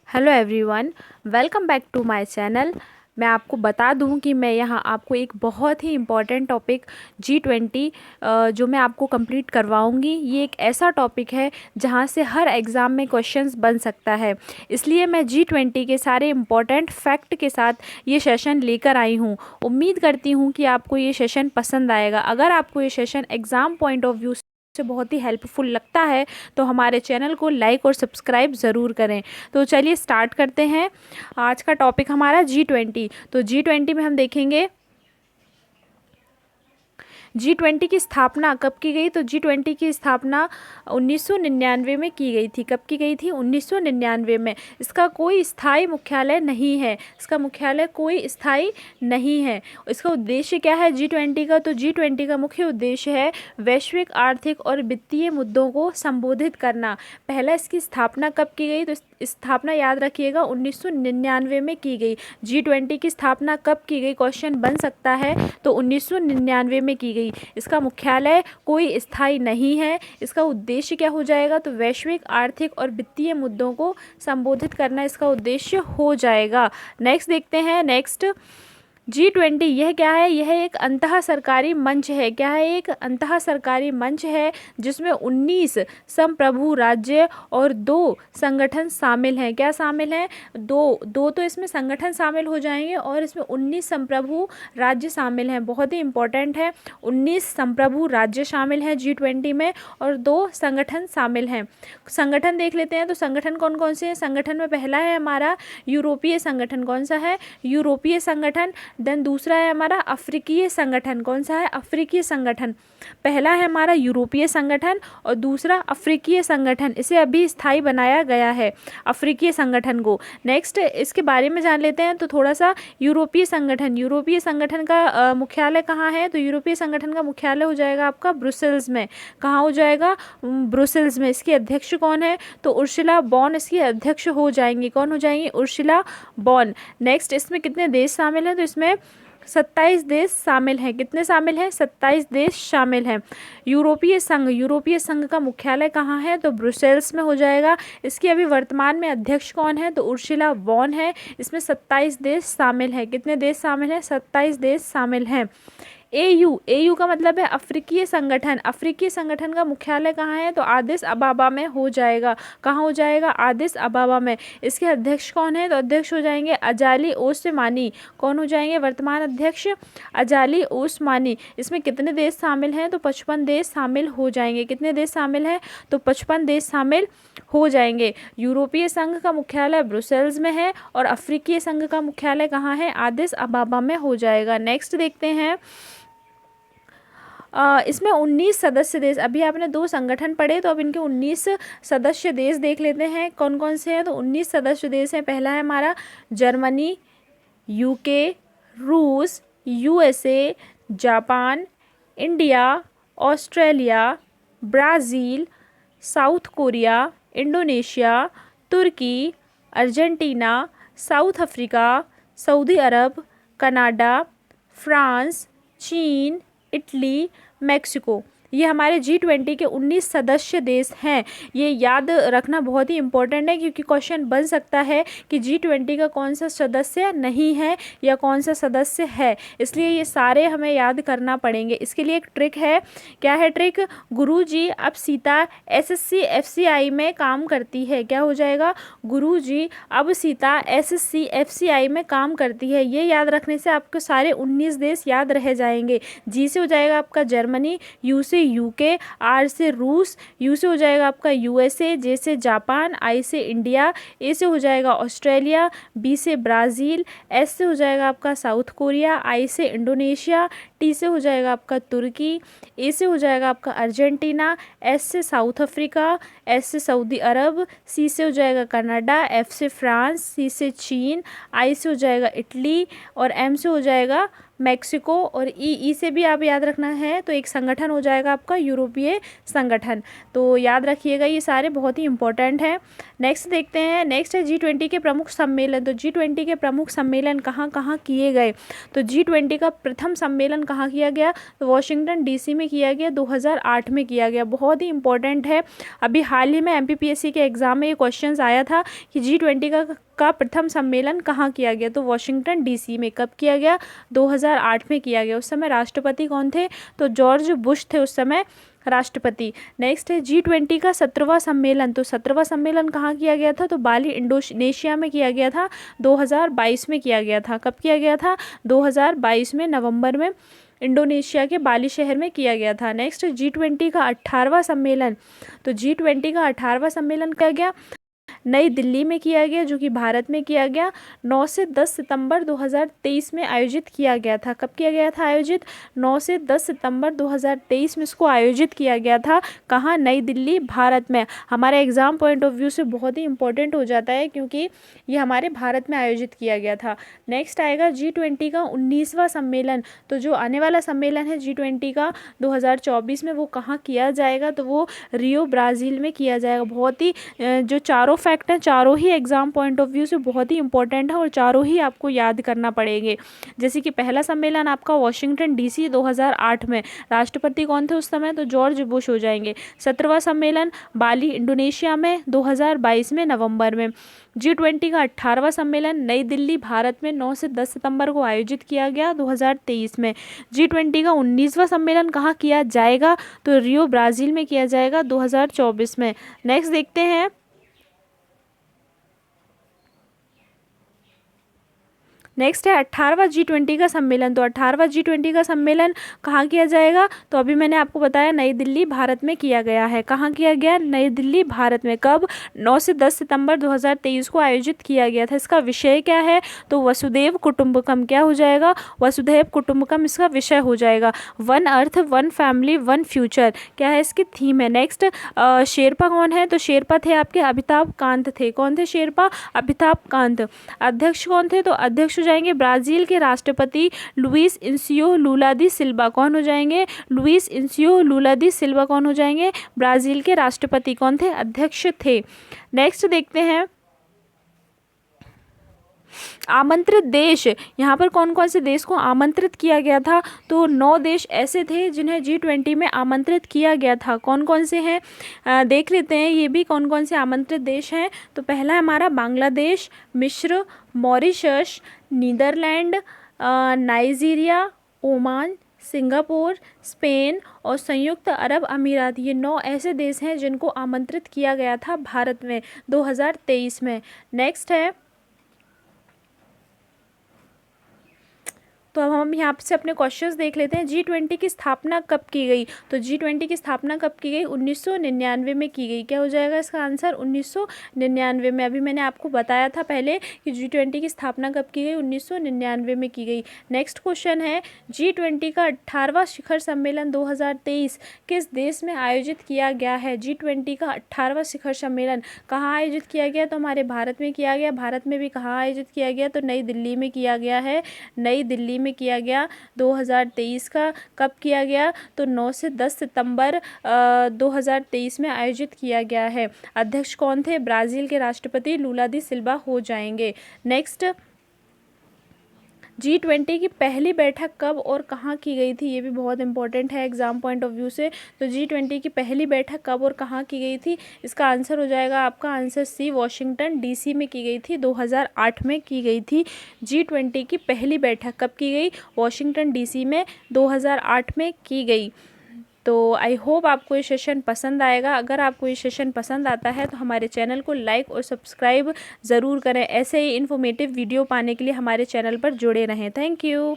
Hello everyone, welcome back to my channel. मैं आपको बता दूं कि मैं यहाँ आपको एक बहुत ही इम्पॉर्टेंट टॉपिक G20 जो मैं आपको कंप्लीट करवाऊंगी। ये एक ऐसा टॉपिक है जहाँ से हर एग्ज़ाम में क्वेश्चंस बन सकता है, इसलिए मैं G20 के सारे इम्पॉर्टेंट फैक्ट के साथ ये सेशन लेकर आई हूँ। उम्मीद करती हूँ कि आपको ये सेशन पसंद आएगा। अगर आपको ये session exam point of view से बहुत ही हेल्पफुल लगता है तो हमारे चैनल को लाइक और सब्सक्राइब ज़रूर करें। तो चलिए स्टार्ट करते हैं। आज का टॉपिक हमारा G20। तो G20 में हम देखेंगे G20 की स्थापना कब की गई। तो G20 की स्थापना 1999 में की गई थी। कब की गई थी? 1999 में। इसका कोई स्थायी मुख्यालय नहीं है। इसका मुख्यालय कोई स्थायी नहीं है। इसका उद्देश्य क्या है G20 का? तो G20 का मुख्य उद्देश्य है वैश्विक आर्थिक और वित्तीय मुद्दों को संबोधित करना। पहला इसकी स्थापना कब की गई? तो स्थापना याद रखिएगा 1999 में की गई। G20 की स्थापना कब की गई? क्वेश्चन बन सकता है। तो 1999 में की गई। इसका मुख्यालय कोई स्थायी नहीं है। इसका उद्देश्य क्या हो जाएगा? तो वैश्विक आर्थिक और वित्तीय मुद्दों को संबोधित करना इसका उद्देश्य हो जाएगा। नेक्स्ट देखते हैं। नेक्स्ट G20 यह क्या है? यह एक अंतः सरकारी मंच है। क्या है? एक अंतः सरकारी मंच है जिसमें 19 संप्रभु राज्य और 2 संगठन शामिल हैं। क्या शामिल हैं? दो तो इसमें संगठन शामिल हो जाएंगे और इसमें 19 संप्रभु राज्य शामिल हैं। बहुत ही इंपॉर्टेंट है। 19 संप्रभु राज्य शामिल हैं G20 में और 2 संगठन शामिल हैं। संगठन देख लेते हैं। तो संगठन कौन कौन से हैं? संगठन में पहला है हमारा यूरोपीय संगठन। कौन सा है? यूरोपीय संगठन। देन दूसरा है हमारा अफ्रीकीय संगठन। कौन सा है? अफ्रीकीय संगठन। पहला है हमारा यूरोपीय संगठन और दूसरा अफ्रीकीय संगठन। इसे अभी स्थायी बनाया गया है, अफ्रीकीय संगठन को। नेक्स्ट इसके बारे में जान लेते हैं। तो थोड़ा सा यूरोपीय संगठन। यूरोपीय संगठन का मुख्यालय कहाँ है? तो यूरोपीय संगठन का मुख्यालय हो जाएगा आपका ब्रुसेल्स में। कहाँ हो जाएगा? ब्रुसेल्स में। इसके अध्यक्ष कौन है? तो उर्सुला बॉन इसकी अध्यक्ष हो जाएंगी। कौन हो जाएंगी? उर्सुला बॉन। नेक्स्ट इसमें कितने देश शामिल हैं? तो इसमें 27 देश शामिल हैं। कितने शामिल हैं? 27 देश शामिल हैं। यूरोपीय संघ। यूरोपीय संघ का मुख्यालय कहाँ है? तो ब्रुसेल्स में हो जाएगा। इसकी अभी वर्तमान में अध्यक्ष कौन है? तो उर्सुला वॉन है। इसमें 27 देश शामिल हैं। कितने देश शामिल हैं? 27 देश शामिल हैं। AU का मतलब है अफ्रीकीय संगठन। अफ्रीकीय संगठन का मुख्यालय कहाँ है? तो आदिस अबाबा में हो जाएगा। कहाँ हो जाएगा? आदिस अबाबा में। इसके अध्यक्ष कौन है? तो अध्यक्ष हो जाएंगे अजाली ओस्मानी। कौन हो जाएंगे वर्तमान अध्यक्ष? अजाली ओस्मानी। इसमें कितने देश शामिल हैं? तो 55 देश शामिल हो जाएंगे। कितने देश शामिल हैं? तो 55 देश शामिल हो जाएंगे। यूरोपीय संघ का मुख्यालय ब्रुसेल्स में है और अफ्रीकीय संघ का मुख्यालय कहाँ है? आदिस अबाबा में हो जाएगा। नेक्स्ट देखते हैं। इसमें 19 सदस्य देश। अभी आपने 2 संगठन पढ़े तो अब इनके 19 सदस्य देश देख लेते हैं कौन कौन से हैं। तो 19 सदस्य देश हैं। पहला है हमारा जर्मनी, UK, रूस, USA, Japan, India, Australia, Brazil, South Korea, Indonesia, Turkey, Argentina, South Africa, Saudi Arab, Canada, France, चीन, इटली, मेक्सिको। ये हमारे G20 के 19 सदस्य देश हैं। ये याद रखना बहुत ही इम्पोर्टेंट है क्योंकि क्वेश्चन बन सकता है कि G20 का कौन सा सदस्य नहीं है या कौन सा सदस्य है, इसलिए ये सारे हमें याद करना पड़ेंगे। इसके लिए एक ट्रिक है। क्या है ट्रिक? गुरुजी अब सीता SSC FCI में काम करती है। क्या हो जाएगा? गुरुजी अब सीता SSC FCI में काम करती है। ये याद रखने से आपको सारे 19 देश याद रह जाएंगे। G से हो जाएगा आपका जर्मनी, U से UK, R से रूस, U से हो जाएगा आपका USA, J से जापान, I से इंडिया, A से हो जाएगा ऑस्ट्रेलिया, B से ब्राज़ील, S से हो जाएगा आपका साउथ कोरिया, I से इंडोनेशिया, T से हो जाएगा आपका तुर्की, A से हो जाएगा आपका अर्जेंटीना, S से साउथ अफ्रीका, S से सऊदी अरब, C से हो जाएगा कनाडा, F से फ्रांस, C से चीन, I से हो जाएगा इटली और M से हो जाएगा मैक्सिको और ई से भी आप याद रखना है। तो एक संगठन हो जाएगा आपका यूरोपीय संगठन। तो याद रखिएगा ये सारे बहुत ही इंपॉर्टेंट हैं। नेक्स्ट देखते हैं। नेक्स्ट है G20 के प्रमुख सम्मेलन। तो G20 के प्रमुख सम्मेलन कहाँ कहाँ किए गए? तो G20 का प्रथम सम्मेलन कहाँ किया गया, तो वॉशिंगटन डीसी में किया गया, 2008 में किया गया। बहुत ही इंपॉर्टेंट है। अभी हाल ही में एमपीपीएससी के एग्ज़ाम में ये क्वेश्चन आया था कि G20 का प्रथम सम्मेलन कहाँ किया गया, तो वॉशिंगटन डीसी में। कब किया गया, 2008 में किया गया। उस समय राष्ट्रपति कौन थे, तो जॉर्ज बुश थे उस समय राष्ट्रपति। नेक्स्ट है G20 का 17वां सम्मेलन, तो 17वां सम्मेलन कहाँ किया गया था, तो बाली इंडोनेशिया में किया गया था, 2022 में किया गया था। कब किया गया था, 2022 में नवंबर में इंडोनेशिया के बाली शहर में किया गया था। नेक्स्ट G20 का 18वां सम्मेलन, तो G20 का 18वां सम्मेलन किया गया नई दिल्ली में किया गया, जो कि भारत में किया गया। 9 से 10 सितंबर 2023 में आयोजित किया गया था। कब किया गया था आयोजित, 9 से 10 सितंबर 2023 में इसको आयोजित किया गया था। कहाँ, नई दिल्ली, भारत में। हमारे एग्ज़ाम पॉइंट ऑफ व्यू से बहुत ही इंपॉर्टेंट हो जाता है, क्योंकि ये हमारे भारत में आयोजित किया गया था। नेक्स्ट आएगा G20 का 19वां सम्मेलन, तो जो आने वाला सम्मेलन है G20 का 2024 में, वो कहाँ किया जाएगा, तो वो रियो ब्राज़ील में किया जाएगा। बहुत ही जो चारों फैक्ट हैं, चारों ही एग्जाम पॉइंट ऑफ व्यू से बहुत ही इंपॉर्टेंट है और चारों ही आपको याद करना पड़ेंगे। जैसे कि पहला सम्मेलन आपका वॉशिंगटन डीसी 2008 में, राष्ट्रपति कौन थे उस समय, तो जॉर्ज बुश हो जाएंगे। 17वां सम्मेलन बाली इंडोनेशिया में 2022 में नवंबर में। G20 का 18वां सम्मेलन नई दिल्ली, भारत में 9 से 10 सितंबर को आयोजित किया गया 2023 में। G20 का 19वां सम्मेलन कहाँ किया जाएगा, तो रियो ब्राज़ील में किया जाएगा 2024 में। नेक्स्ट देखते हैं, नेक्स्ट है 18वां G20 का सम्मेलन, तो 18वां G20 का सम्मेलन कहाँ किया जाएगा, तो अभी मैंने आपको बताया नई दिल्ली, भारत में किया गया है। कहाँ किया गया, नई दिल्ली, भारत में। कब, 9 से 10 सितंबर 2023 को आयोजित किया गया था। इसका विषय क्या है, तो वसुधैव कुटुंबकम। क्या हो जाएगा, वसुधैव कुटुंबकम इसका विषय हो जाएगा। One earth, one family, one future, क्या है इसकी थीम है। नेक्स्ट शेरपा कौन है, तो शेरपा थे आपके अमिताभ कांत थे। कौन थे शेरपा, अमिताभ कांत। अध्यक्ष कौन थे, तो अध्यक्ष जाएंगे ब्राज़ील के राष्ट्रपति लुइस इनासियो लुला दा सिल्वा। कौन हो जाएंगे, लुइस इनासियो लुला दा सिल्वा कौन हो जाएंगे, ब्राज़ील के राष्ट्रपति कौन थे, अध्यक्ष थे। नेक्स्ट देखते हैं, आमंत्रित देश, यहाँ पर कौन कौन से देश को आमंत्रित किया गया था, तो 9 देश ऐसे थे जिन्हें G20 में आमंत्रित किया गया था। कौन कौन से हैं, देख लेते हैं ये भी कौन कौन से आमंत्रित देश हैं। तो पहला है हमारा बांग्लादेश, मिस्र, Mauritius, Netherlands, Nigeria, Oman, Singapore, Spain और संयुक्त अरब अमीरात। ये 9 ऐसे देश हैं जिनको आमंत्रित किया गया था भारत में 2023 में। नेक्स्ट है, तो अब हम यहाँ से अपने क्वेश्चंस देख लेते हैं। G20 की स्थापना कब की गई, तो G20 की स्थापना कब की गई, 1999 में की गई। क्या हो जाएगा इसका आंसर, 1999 में। अभी मैंने आपको बताया था पहले कि G20 की स्थापना कब की गई, 1999 में की गई। नेक्स्ट क्वेश्चन है, G20 का 18वां शिखर सम्मेलन 2023 किस देश में आयोजित किया गया है। G20 का 18वां शिखर सम्मेलन कहाँ आयोजित किया गया, तो हमारे भारत में किया गया। भारत में भी कहाँ आयोजित किया गया, तो नई दिल्ली में किया गया है। नई दिल्ली में किया गया 2023 का। कब किया गया, तो 9 से 10 सितंबर 2023 में आयोजित किया गया है। अध्यक्ष कौन थे, ब्राज़ील के राष्ट्रपति लुला दा सिल्वा हो जाएंगे। नेक्स्ट, G20 की पहली बैठक कब और कहाँ की गई थी, ये भी बहुत इंपॉर्टेंट है एग्जाम पॉइंट ऑफ व्यू से। तो G20 की पहली बैठक कब और कहाँ की गई थी, इसका आंसर हो जाएगा आपका आंसर सी, वॉशिंगटन डीसी में की गई थी, 2008 में की गई थी। G20 की पहली बैठक कब की गई, वॉशिंगटन डीसी में 2008 में की गई। तो आई होप आपको ये सेशन पसंद आएगा। अगर आपको ये सेशन पसंद आता है तो हमारे चैनल को लाइक और सब्सक्राइब ज़रूर करें। ऐसे ही इन्फॉर्मेटिव वीडियो पाने के लिए हमारे चैनल पर जुड़े रहें। Thank you.